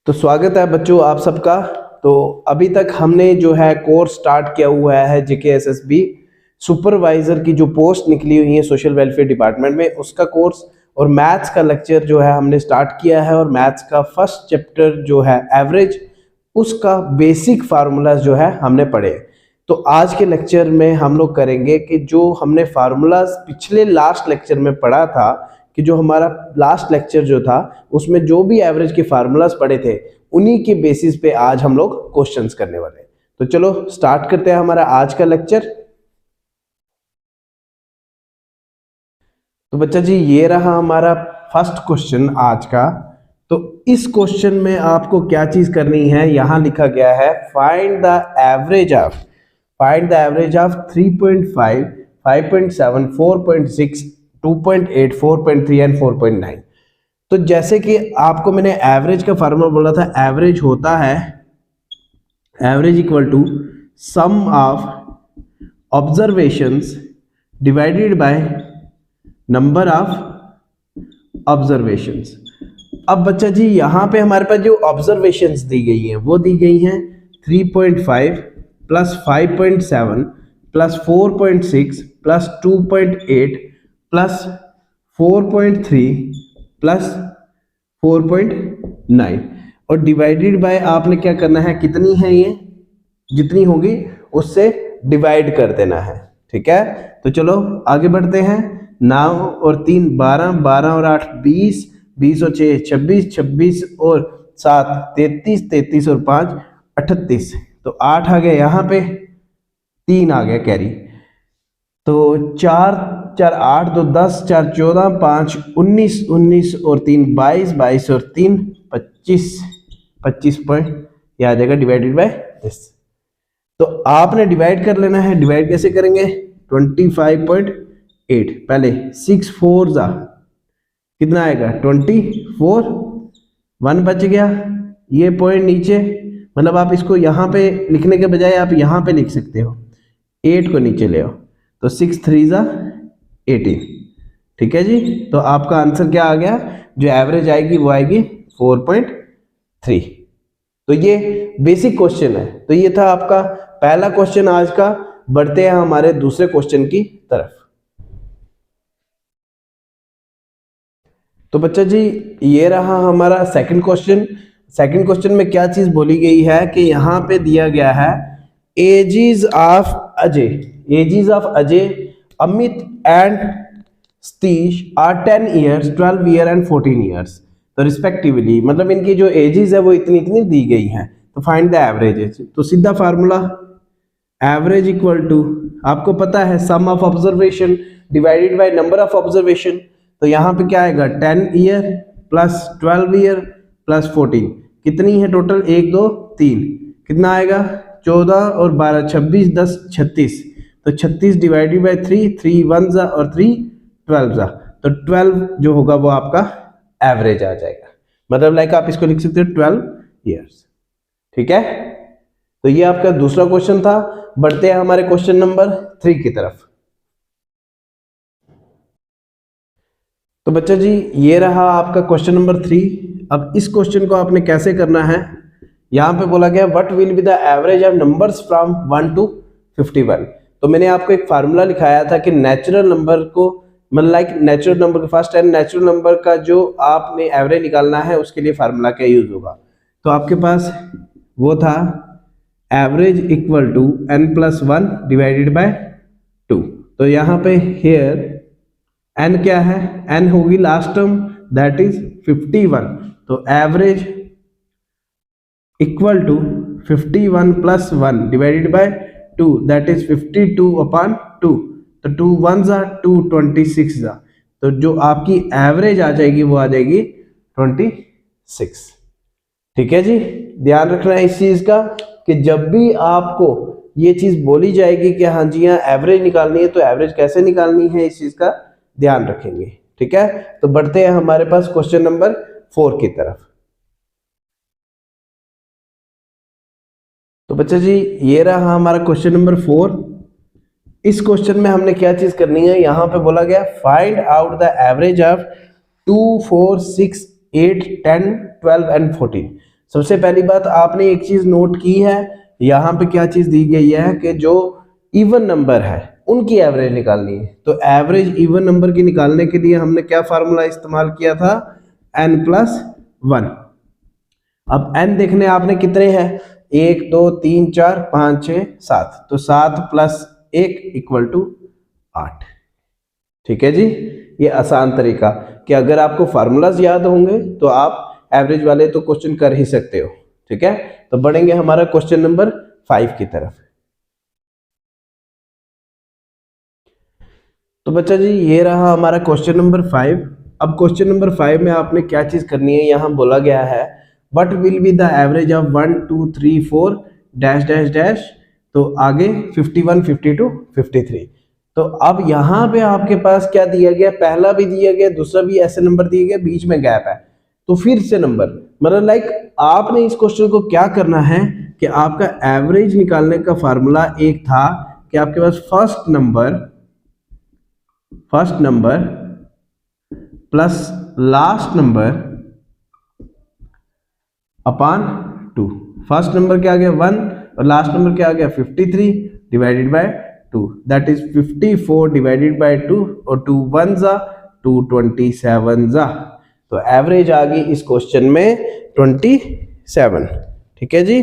तो स्वागत है बच्चों आप सबका। तो अभी तक हमने जो है कोर्स स्टार्ट किया हुआ है JKSSB सुपरवाइजर की जो पोस्ट निकली हुई है सोशल वेलफेयर डिपार्टमेंट में, उसका कोर्स और मैथ्स का लेक्चर जो है हमने स्टार्ट किया है। और मैथ्स का फर्स्ट चैप्टर जो है एवरेज, उसका बेसिक फार्मूलाज जो है हमने पढ़े। तो आज के लेक्चर में हम लोग करेंगे कि जो हमने फार्मूलाज पिछले लास्ट लेक्चर में पढ़ा था, कि जो हमारा लास्ट लेक्चर जो था उसमें जो भी एवरेज के फार्मूलाज पढ़े थे उन्हीं के बेसिस पे आज हम लोग क्वेश्चंस करने वाले हैं। तो चलो स्टार्ट करते हैं हमारा आज का लेक्चर। तो बच्चा जी ये रहा हमारा फर्स्ट क्वेश्चन आज का। तो इस क्वेश्चन में आपको क्या चीज करनी है, यहां लिखा गया है find the average of 3.5, 5.7, 4.6, 2.8, 4.3 and 4.9। तो जैसे कि आपको मैंने एवरेज का फार्मूला बोला था, एवरेज होता है average equal to sum of observations divided by number of observations. अब बच्चा जी यहाँ पे हमारे पास जो ऑब्जर्वेशंस दी गई हैं वो दी गई हैं 3.5 plus 5.7 plus 4.6 plus 2.8 plus 4.3 plus 4.9 और डिवाइडेड बाय आपने क्या करना है, कितनी है ये, जितनी होगी उससे डिवाइड कर देना है। ठीक है, तो चलो आगे बढ़ते हैं। 9 और 3 12, 12 और 8 20, 20 और 6 26, 26 और 7 33, 33 और 5 38। तो 8 आ गया यहाँ पे, 3 आ गया कैरी। तो 4 4 8 2 10, 4 14, 5 19, 19 और 3 22, 22 और 3 25, 25 पॉइंट यह आ जाएगा डिवाइडेड बाय दिस। तो आपने डिवाइड कर लेना है। डिवाइड कैसे करेंगे, 25.8 पहले 6 4 जा कितना आएगा 24, 1 बच गया, ये पॉइंट नीचे, मतलब आप इसको यहाँ पे लिखने के बजाय आप यहाँ पे लिख सकते हो, 8 को नीचे ले आओ तो 6 3 जा 18। ठीक है जी, तो आपका आंसर क्या आ गया, जो एवरेज आएगी वो आएगी 4.3। तो ये बेसिक क्वेश्चन है। तो ये था आपका पहला क्वेश्चन आज का। बढ़ते हैं हमारे दूसरे क्वेश्चन की तरफ। तो बच्चा जी ये रहा हमारा सेकंड क्वेश्चन। सेकंड क्वेश्चन में क्या चीज बोली गई है कि यहाँ पे दिया गया है ages of Ajay, Amit and Satish are 10 years, 12 year and 14 years. तो रिस्पेक्टिवली मतलब इनकी जो एजेस है वो इतनी इतनी दी गई हैं। तो फाइंड द एवरेज। तो सीधा फार्मूला एवरेज इक्वल टू, आपको पता है sum of observation divided by number of observation. तो यहाँ पे क्या आएगा 10 ईयर प्लस 12 ईयर प्लस 14, कितनी है टोटल 1 2 3, कितना आएगा 14 और 12 26 10 36। तो 36 डिवाइडेड बाय 3, 3 1 जा और 3 12 जा, तो 12 जो होगा वो आपका एवरेज आ जाएगा। मतलब लाइक आप इसको लिख सकते हो 12 ईयर्स। ठीक है, तो ये आपका दूसरा क्वेश्चन था। बढ़ते हैं हमारे क्वेश्चन नंबर 3 की तरफ। तो बच्चा जी ये रहा आपका क्वेश्चन नंबर 3। अब इस क्वेश्चन को आपने कैसे करना है, यहां पे बोला गया what will be the average of numbers from 1 to 51। तो मैंने आपको एक फार्मूला लिखाया था कि नेचुरल नंबर को, मतलब लाइक नेचुरल नंबर के फर्स्ट एंड नेचुरल नंबर का जो आपने एवरेज निकालना है उसके लिए फार्मूला क्या यूज होगा। तो आपके पास वो था average equal to n+1 divided by 2। तो यहाँ पे हेयर n क्या है, n होगी लास्ट टर्म दैट इज 51। तो average equal to 51 + 1 divided by 2 that is 52/2। तो 2 1 जा 2 26 जा, तो जो आपकी एवरेज आ जाएगी वो आ जाएगी 26। ठीक है जी, ध्यान रखना है इस चीज का कि जब भी आपको ये चीज बोली जाएगी कि हाँ जी यहाँ एवरेज निकालनी है, तो एवरेज कैसे निकालनी है इस चीज का ध्यान रखेंगे। ठीक है, तो बढ़ते हैं हमारे पास क्वेश्चन नंबर 4 की तरफ। तो बच्चा जी ये रहा हमारा क्वेश्चन नंबर 4। इस क्वेश्चन में हमने क्या चीज करनी है, यहां पे बोला गया find out the average of 2 4 6 8 10 12 and 14। सबसे पहली बात आपने एक चीज नोट की है, यहाँ पे क्या चीज दी गई है कि जो इवन नंबर है उनकी एवरेज निकालनी है। तो एवरेज इवन नंबर की निकालने के लिए हमने क्या फार्मूला इस्तेमाल किया था, n+1। अब n देखने आपने कितने हैं, 1 2 3 4 5 6 7, तो 7 + 1 = 8। ठीक है जी, ये आसान तरीका कि अगर आपको फार्मूलाज याद होंगे तो आप एवरेज वाले तो क्वेश्चन कर ही सकते हो। ठीक है, तो बढ़ेंगे हमारा क्वेश्चन नंबर 5 की तरफ। तो बच्चा जी ये रहा हमारा क्वेश्चन नंबर 5। अब क्वेश्चन नंबर 5 में आपने क्या चीज करनी है, यहाँ बोला गया है what will be the average of 1 2 3 4 dash dash dash, तो आगे 51 52 53। तो अब यहाँ पे आपके पास क्या दिया गया, पहला भी दिया गया, दूसरा भी ऐसे नंबर दिए गए, बीच में गैप है, तो फिर से नंबर, मतलब लाइक आपने इस क्वेश्चन को क्या करना है कि आपका एवरेज निकालने का फार्मूला एक था कि आपके पास first number plus last number upon 2। First number क्या आ गया 1 और लास्ट नंबर क्या आ गया 53 divided by 2, that is 54 divided by 2 और 2 1 जा 227 जा, तो एवरेज आ गई इस क्वेश्चन में 27। ठीक है जी,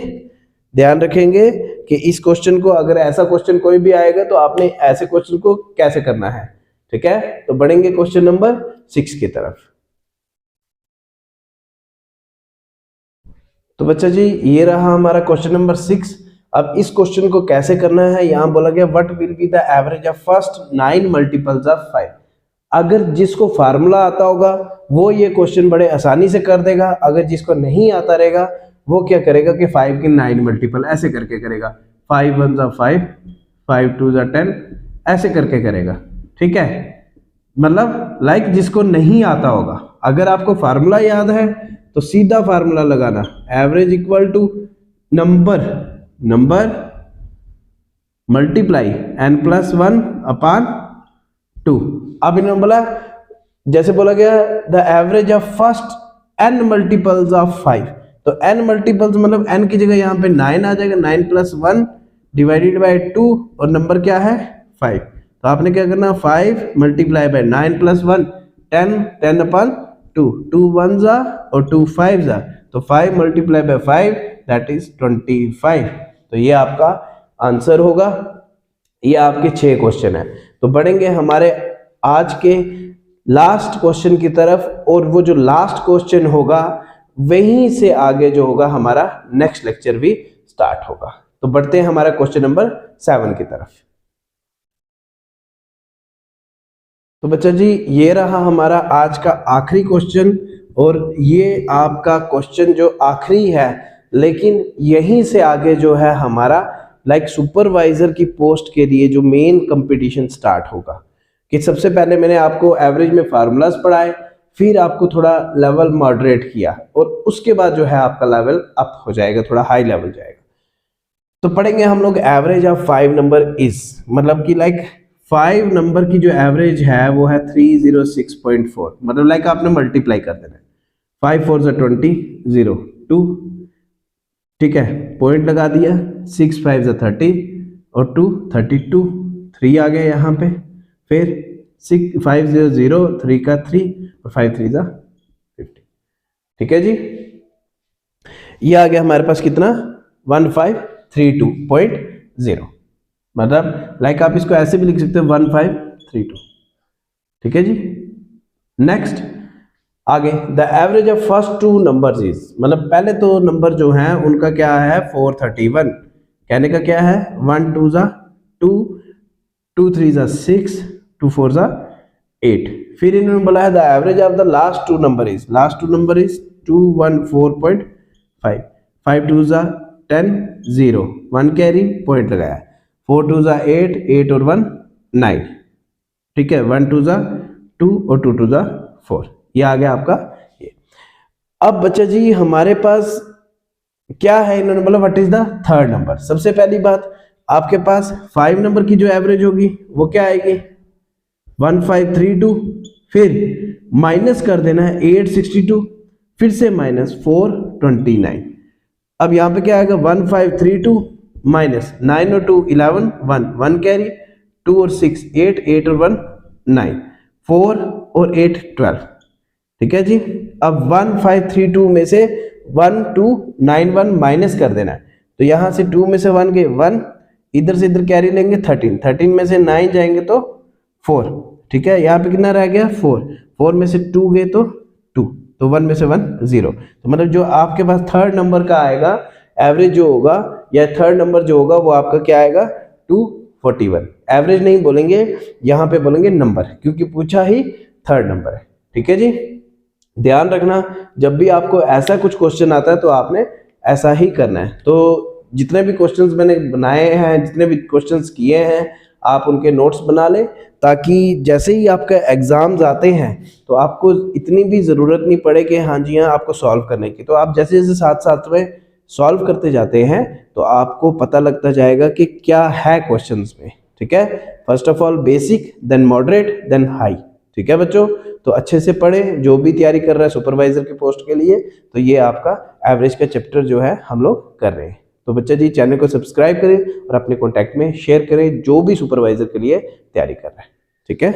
ध्यान रखेंगे कि इस क्वेश्चन को अगर ऐसा क्वेश्चन कोई भी आएगा तो आपने ऐसे क्वेश्चन को कैसे करना है। ठीक है, तो बढ़ेंगे क्वेश्चन नंबर 6 की तरफ। तो बच्चा जी ये रहा हमारा क्वेश्चन नंबर 6। अब इस क्वेश्चन को कैसे करना है, यहां बोला गया what will be the average of first 9 multiples of 5। अगर जिसको फार्मूला आता होगा वो ये क्वेश्चन बड़े आसानी से कर देगा, अगर जिसको नहीं आता रहेगा वो क्या करेगा कि 5 के 9 मल्टीपल ऐसे करके करेगा, 5 1 जा 5 5 2 जा 10 ऐसे करके करेगा। ठीक है, मतलब लाइक जिसको नहीं आता होगा, अगर आपको फार्मूला याद है तो सीधा फार्मूला लगाना, average equal to number multiply n+1 upon 2। अब इन्होंने बोला, जैसे बोला गया the average of first n multiples of 5, तो n मल्टीपल्स मतलब n की जगह यहाँ पे 9 आ जाएगा, 9+1 डिवाइडेड बाय 2 और नंबर क्या है 5। तो आपने क्या करना 5 मल्टीप्लाई बाय 9+1 10 10 अपॉन 2 2 1 जा और 2 5 जा, तो 5 मल्टीप्लाई बाय 5 दैट इज 25। तो ये आपका आंसर होगा। ये आपके 6 क्वेश्चन है। तो बढ़ेंगे हमारे आज के लास्ट क्वेश्चन की तरफ, और वो जो लास्ट क्वेश्चन होगा वहीं से आगे जो होगा हमारा नेक्स्ट लेक्चर भी स्टार्ट होगा। तो बढ़ते हैं हमारा क्वेश्चन नंबर 7 की तरफ। तो बच्चा जी ये रहा हमारा आज का आखिरी क्वेश्चन, और ये आपका क्वेश्चन जो आखिरी है, लेकिन यहीं से आगे जो है हमारा लाइक सुपरवाइजर की पोस्ट के लिए जो मेन कंपटीशन स्टार्ट होगा। कि सबसे पहले मैंने आपको एवरेज में फार्मूलाज पढ़ाए, फिर आपको थोड़ा लेवल मॉडरेट किया, और उसके बाद जो है आपका लेवल अप हो जाएगा, थोड़ा हाई लेवल जाएगा। तो पढ़ेंगे हम लोग एवरेज ऑफ 5 नंबर इज, मतलब कि लाइक 5 नंबर की जो एवरेज है वो है 306.4, मतलब लाइक आपने मल्टीप्लाई कर देना है, 5 4 जा 20 0 2, ठीक है, पॉइंट लगा दिया, 6 5 जा 30 और 2 32 3 आ गया यहाँ पे, फिर 6 5 0 0 3 का 3 और 5 3 जा 50। ठीक है जी, ये आ गया हमारे पास कितना 1532.0, मतलब लाइक आप इसको ऐसे भी लिख सकते हो 1532। ठीक है जी, नेक्स्ट आगे the average of first 2 numbers is, मतलब पहले तो नंबर जो हैं उनका क्या है 431, कहने का क्या है 1 2 जा 2 2 3 जा 6 2 4 जा 8। फिर इन्होंने बोला है the average of the last 2 number is, last 2 number is 214.5, 5 2 जा 10 0 1 कैरी पॉइंट लगाया, 4 2 जा 8 8 और 1 9, ठीक है, 1 2 जा 2 और 2 2 जा 4, ये आ गया आपका ये। अब बच्चा जी हमारे पास क्या है, इन्होंने बोला what is the third number. सबसे पहली बात आपके पास 5 नंबर की जो एवरेज होगी वो क्या आएगी 1532, फिर माइनस कर देना है 862, फिर से माइनस 429, अब यहाँ पे क्या आएगा 1532 माइनस 9 और 2 11 1 कैरी 2 और 6 8 8 और 1 9 4 और 8 12। ठीक है जी। अब 1532 में से 1291 माइनस कर देना है। तो यहाँ से 2 में से 1 गए 1, इधर से इधर कैरी लेंगे 13, 13 में से 9 जाएंगे तो 4। ठीक है, यहाँ पे कितना रह गया 4, 4 में से 2 गए तो 2, तो 1 में से 1 0। तो मतलब जो आपके पास थर्ड नंबर का आएगा एवरेज जो होगा, या थर्ड नंबर जो होगा वो आपका क्या आएगा 241। एवरेज नहीं बोलेंगे, यहाँ पे बोलेंगे नंबर, क्योंकि पूछा ही थर्ड नंबर है। ठीक है जी, ध्यान रखना जब भी आपको ऐसा कुछ क्वेश्चन आता है तो आपने ऐसा ही करना है। तो जितने भी क्वेश्चंस मैंने बनाए हैं, जितने भी क्वेश्चंस किए हैं, आप उनके नोट्स बना लें, ताकि जैसे ही आपका एग्जाम्स आते हैं तो आपको इतनी भी ज़रूरत नहीं पड़े कि हाँ जी हाँ आपको सॉल्व करने की। तो आप जैसे जैसे साथ साथ में सॉल्व करते जाते हैं तो आपको पता लगता जाएगा कि क्या है क्वेश्चंस में। ठीक है, first of all basic, then moderate, then high. ठीक है बच्चों, तो अच्छे से पढ़ें। जो भी तैयारी कर रहा है सुपरवाइजर की पोस्ट के लिए, तो ये आपका एवरेज का चैप्टर जो है हम लोग कर रहे हैं। तो बच्चा जी चैनल को सब्सक्राइब करें और अपने कॉन्टैक्ट में शेयर करें जो भी सुपरवाइजर के लिए तैयारी कर रहा है। ठीक है।